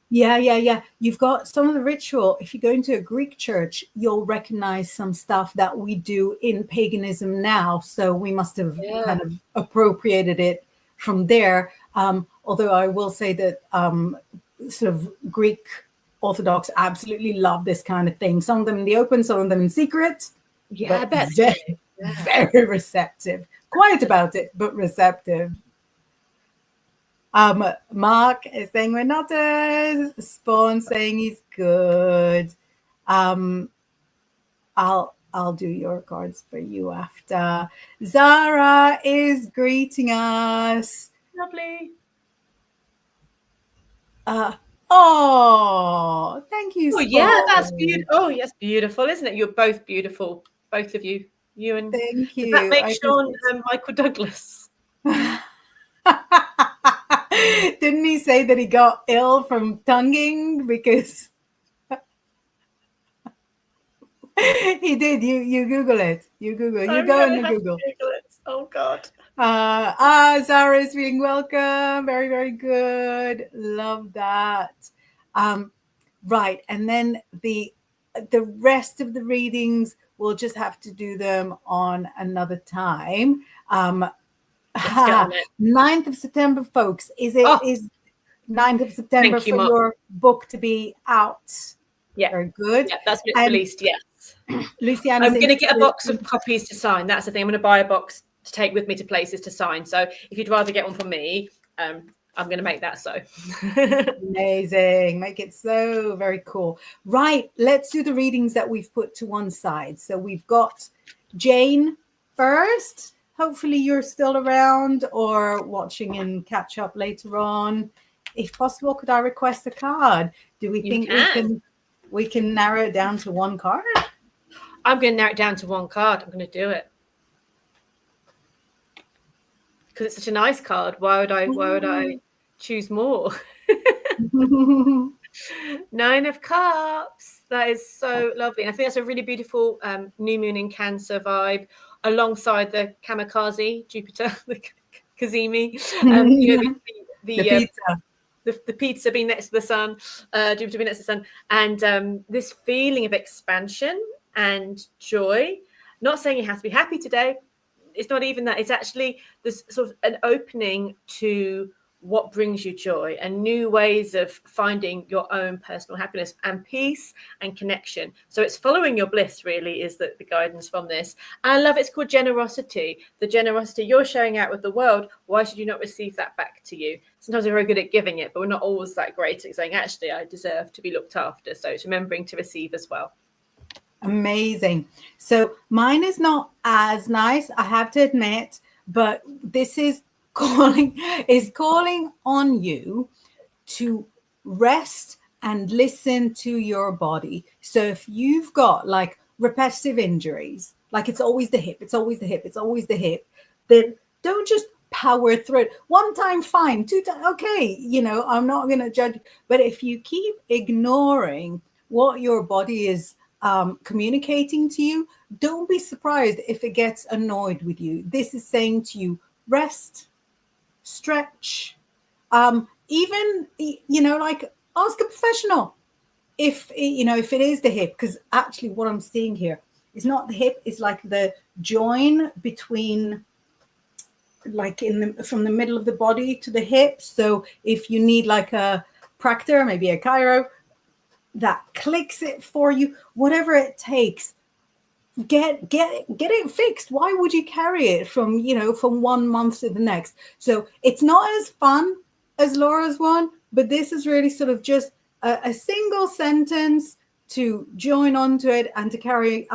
Yeah. You've got some of the ritual. If you go into a Greek church, you'll recognize some stuff that we do in paganism now. So we must have kind of appropriated it from there. Although I will say that sort of Greek Orthodox absolutely love this kind of thing. Some of them in the open, some of them in secret. Yeah, I bet. Very receptive. Quiet about it, but receptive. Mark is saying we're not Spawn saying he's good. I'll do your cards for you after. Zara is greeting us. Lovely. Oh, thank you Oh yeah, so that's much. beautiful. Oh yes, beautiful, isn't it? You're both beautiful, both of you. You and Thank does that you. make I Sean appreciate Michael Douglas? it. Didn't he say that he got ill from tonguing? Because he did. You Google it. You Google. You I'm go gonna and have to Google. Google it. Oh God. Zara is being welcome. Very, very good. Love that. Um, right. And then the rest of the readings, we'll just have to do them on another time. Let's get on it. 9th of September, folks. Oh, Is 9th of September thank you, for Mark. your book to be out? Yeah, Very good. yeah, that's when it's And released. Yes. Luciana's I'm going to get a interested box of copies to sign. That's the thing. I'm going to buy a box to take with me to places to sign. So if you'd rather get one from me, I'm going to make that so. Amazing. Make it so very cool. Right. Let's do the readings that we've put to one side. So we've got Jane first. Hopefully you're still around or watching and catch up later on. If possible, could I request a card? Do we think we can narrow it down to one card? I'm going to narrow it down to one card. I'm going to do it. Because it's such a nice card. Why would I choose more? 9 of Cups. That is so lovely. And I think that's a really beautiful new moon in Cancer vibe, alongside the kamikaze Jupiter, the Kazemi. You know, the pizza. The pizza being next to the sun, Jupiter being next to the sun, and this feeling of expansion and joy. Not saying you have to be happy today. It's not even that. It's actually this sort of an opening to what brings you joy and new ways of finding your own personal happiness and peace and connection. So it's following your bliss, really, is the guidance from this. And I love it's called generosity. The generosity you're showing out with the world, why should you not receive that back to you? Sometimes we're very good at giving it, but we're not always that great at saying, actually, I deserve to be looked after. So it's remembering to receive as well. Amazing. So mine is not as nice, I have to admit, but this is calling on you to rest and listen to your body. So if you've got like repetitive injuries, like it's always the hip, then don't just power through it. One time, fine. 2 times, okay. I'm not going to judge. But if you keep ignoring what your body is communicating to you, don't be surprised if it gets annoyed with you. This is saying to you, rest, stretch, even like ask a professional if it is the hip, because actually what I'm seeing here is not the hip, it's like the join between, like from the middle of the body to the hip. So if you need like a practor, maybe a chiro that clicks it for you, whatever it takes, get it fixed. Why would you carry it from 1 month to the next? So it's not as fun as Laura's one, but this is really sort of just a single sentence to join onto it and to carry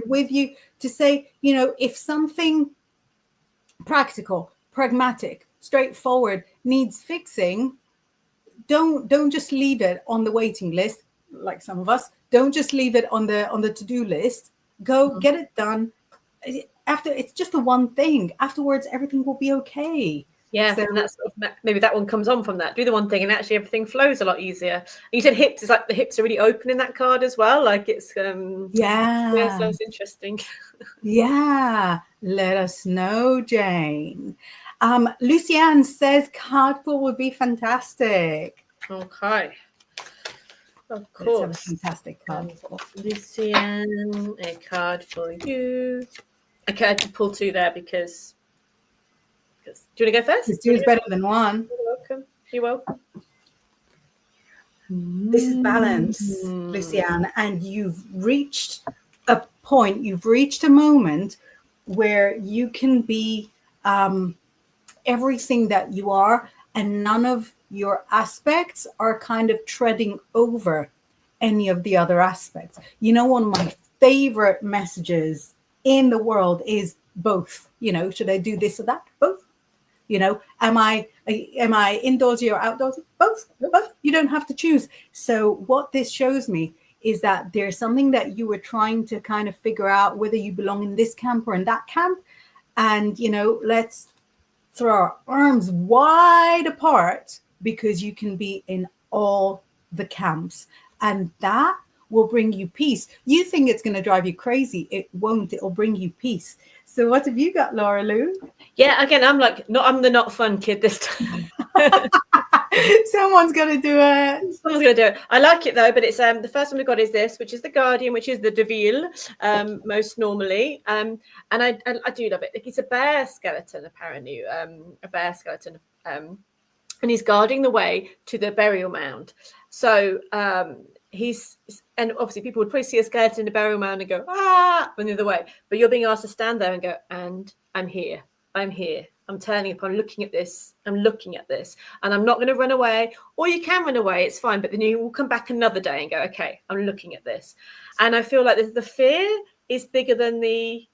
with you, to say, if something practical, pragmatic, straightforward needs fixing, don't just leave it on the waiting list, like some of us. Don't just leave it on the to-do list. Go get it done. After, it's just the one thing. Afterwards, everything will be okay. Yeah, So, and that's maybe that one comes on from that. Do the one thing, and actually everything flows a lot easier. And you said hips, is like the hips are really open in that card as well. Like it's yeah, so it's interesting. yeah. Let us know, Jane. Lucianne says card pool would be fantastic. Okay. Of Let's have a course. fantastic card pool. Lucianne, a card for you. Okay, I had to pull 2 there because do you want to go first? 2 is better than 1. You're welcome. You're welcome. This is balance, Lucianne, and you've reached a point, you've reached a moment where you can be everything that you are, and none of your aspects are kind of treading over any of the other aspects. One of my favorite messages in the world is both. Should I do this or that? Both. You know, am I indoorsy or outdoorsy? Both. You don't have to choose. So what this shows me is that there's something that you were trying to kind of figure out whether you belong in this camp or in that camp. And, you know, let's throw our arms wide apart because you can be in all the camps. And that will bring you peace. You think it's going to drive you crazy. It won't. It'll bring you peace. So what have you got, Laura Lou? Yeah, again, I'm the not fun kid this time. Someone's got to do it. Someone's going to do it. I like it though, but it's the first one we got is this, which is the Guardian, which is the Deville, most normally. And I do love it. It's a bear skeleton, apparently, a bear skeleton, and he's guarding the way to the burial mound. So and obviously people would probably see a skeleton in the burial mound and go run the other way, but you're being asked to stand there and go, and I'm here. I'm turning upon, looking at this. I'm looking at this, and I'm not going to run away. Or you can run away, it's fine. But then you will come back another day and go, okay, I'm looking at this. And I feel like the fear is bigger than the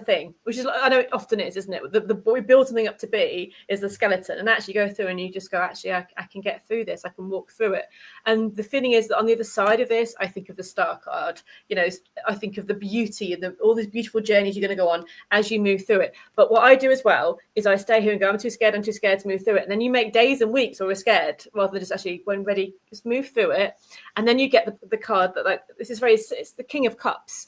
thing, which is, I know it often is, isn't it? What we build something up to be is the skeleton, and actually go through and you just go, actually, I can get through this. I can walk through it. And the feeling is that on the other side of this, I think of the star card. You know, I think of the beauty and all these beautiful journeys you're going to go on as you move through it. But what I do as well is I stay here and go, I'm too scared to move through it. And then you make days and weeks or we're scared rather than just actually, when ready, just move through it. And then you get the card that, like, this is it's the King of Cups.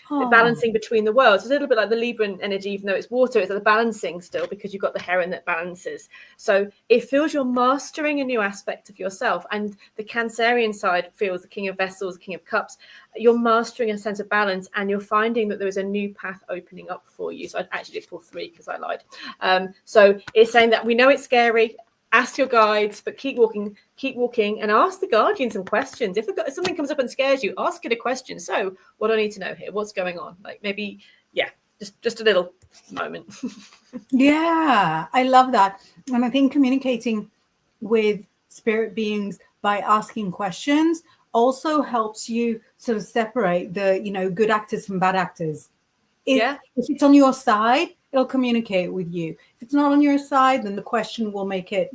The balancing between the worlds. It's a little bit like the Libran energy, even though it's water, it's like the balancing still, because you've got the heron that balances. So it feels you're mastering a new aspect of yourself. And the Cancerian side feels the King of Vessels, the King of Cups. You're mastering a sense of balance, and you're finding that there is a new path opening up for you. So I actually did pull 3 because I lied. So it's saying that we know it's scary. Ask your guides, but keep walking, and ask the Guardian some questions. If something comes up and scares you, ask it a question. So, what do I need to know here? What's going on? Like, maybe, just a little moment. Yeah, I love that. And I think communicating with spirit beings by asking questions also helps you sort of separate the, good actors from bad actors. If it's on your side, it'll communicate with you. If it's not on your side, then the question will make it,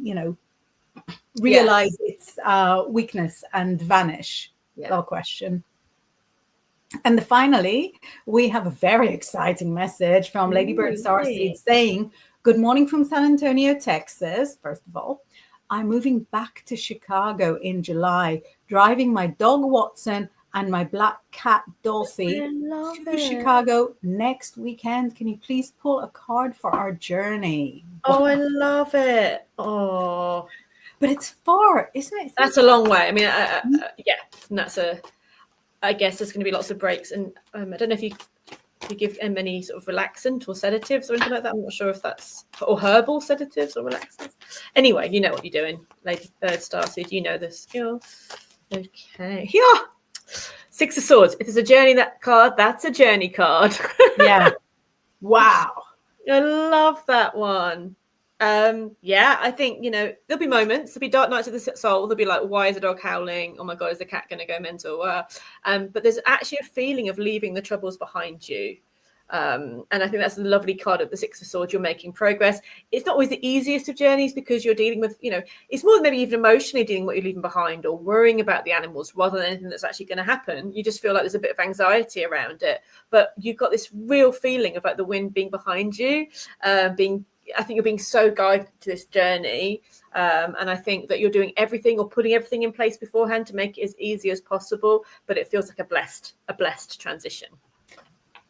realize its weakness and vanish. The question. And finally, we have a very exciting message from Ladybird Starseed saying, good morning from San Antonio, Texas. First of all, I'm moving back to Chicago in July, driving my dog Watson and my black cat Dulcie to Chicago next weekend. Can you please pull a card for our journey? Oh, I love it. Oh, but it's far, isn't it? That's a long way. I mean, and I guess there's going to be lots of breaks. And I don't know if you give them any sort of relaxant or sedatives or anything like that. I'm not sure if that's, or herbal sedatives or relaxants. Anyway, you know what you're doing, Lady Bird Starseed. You know the skill. Okay. Yeah. 6 of Swords. If there's a journey card, that's a journey card. Yeah. Wow. I love that one. I think, there'll be moments. There'll be dark nights of the soul. There'll be like, why is the dog howling? Oh my God, is the cat going to go mental? But there's actually a feeling of leaving the troubles behind you. And I think that's a lovely card of the 6 of Swords. You're making progress. It's not always the easiest of journeys because you're dealing with, it's more than maybe even emotionally dealing with what you're leaving behind or worrying about the animals rather than anything that's actually going to happen. You just feel like there's a bit of anxiety around it. But you've got this real feeling of like the wind being behind you, I think you're being so guided to this journey. And I think that you're doing everything or putting everything in place beforehand to make it as easy as possible. But it feels like a blessed transition.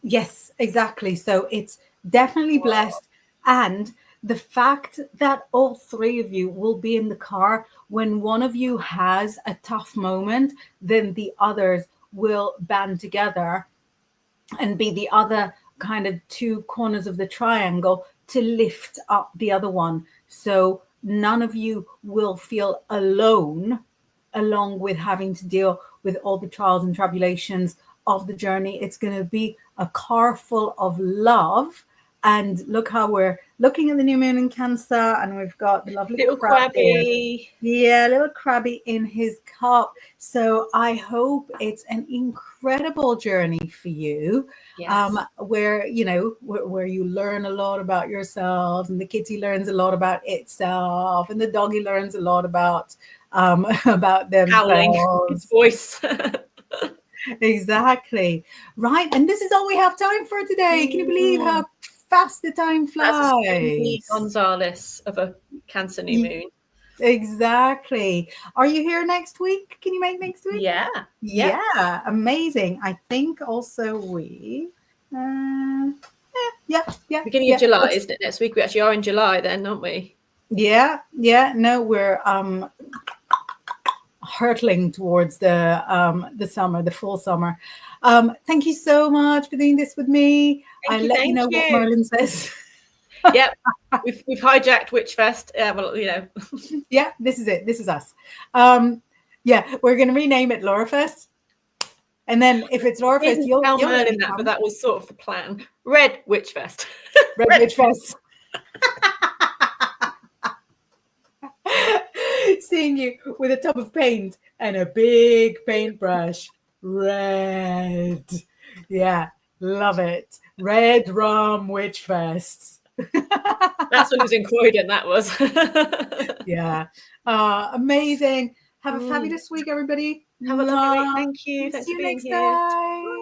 Yes, exactly. So it's definitely blessed. And the fact that all 3 of you will be in the car when one of you has a tough moment, then the others will band together and be the other kind of 2 corners of the triangle to lift up the other one. So none of you will feel alone, along with having to deal with all the trials and tribulations of the journey. It's going to be a car full of love And look how we're looking at the new moon in Cancer, and we've got the lovely Little crab there. crabby. Yeah, little crabby in his cup. So I hope it's an incredible journey for you, Yes. where where you learn a lot about yourselves, and the kitty learns a lot about itself, and the doggy learns a lot about Howling. His themselves. voice. Exactly. Right. And this is all we have time for today. Can you believe how fast the time That's a Stephanie flies? Gonzalez of a Cancer new Ye- moon. Exactly. Are you here next week? Can you make next week? Yeah. Yeah, amazing. I think also yeah. Beginning of July, isn't it? Next week we actually are in July then, aren't we? Yeah. No, we're hurtling towards the summer, the full summer. Thank you so much for doing this with me. I'll let you know what Merlin says. Yep. We've hijacked Witchfest. Well, Yeah, this is it. This is us. Yeah, we're going to rename it Laurafest. And then if it's Laurafest, you'll tell let Merlin me that, come. but that was sort of the plan. Red Witchfest. Red Witchfest. Seeing you with a tub of paint and a big paintbrush. Red. Yeah, love it. Red Rum Witchfest. That's when it was in Croydon, that was. Yeah. Amazing. Have a fabulous week, everybody. Have a lovely week. Thank you. See Thanks you for being next here. time.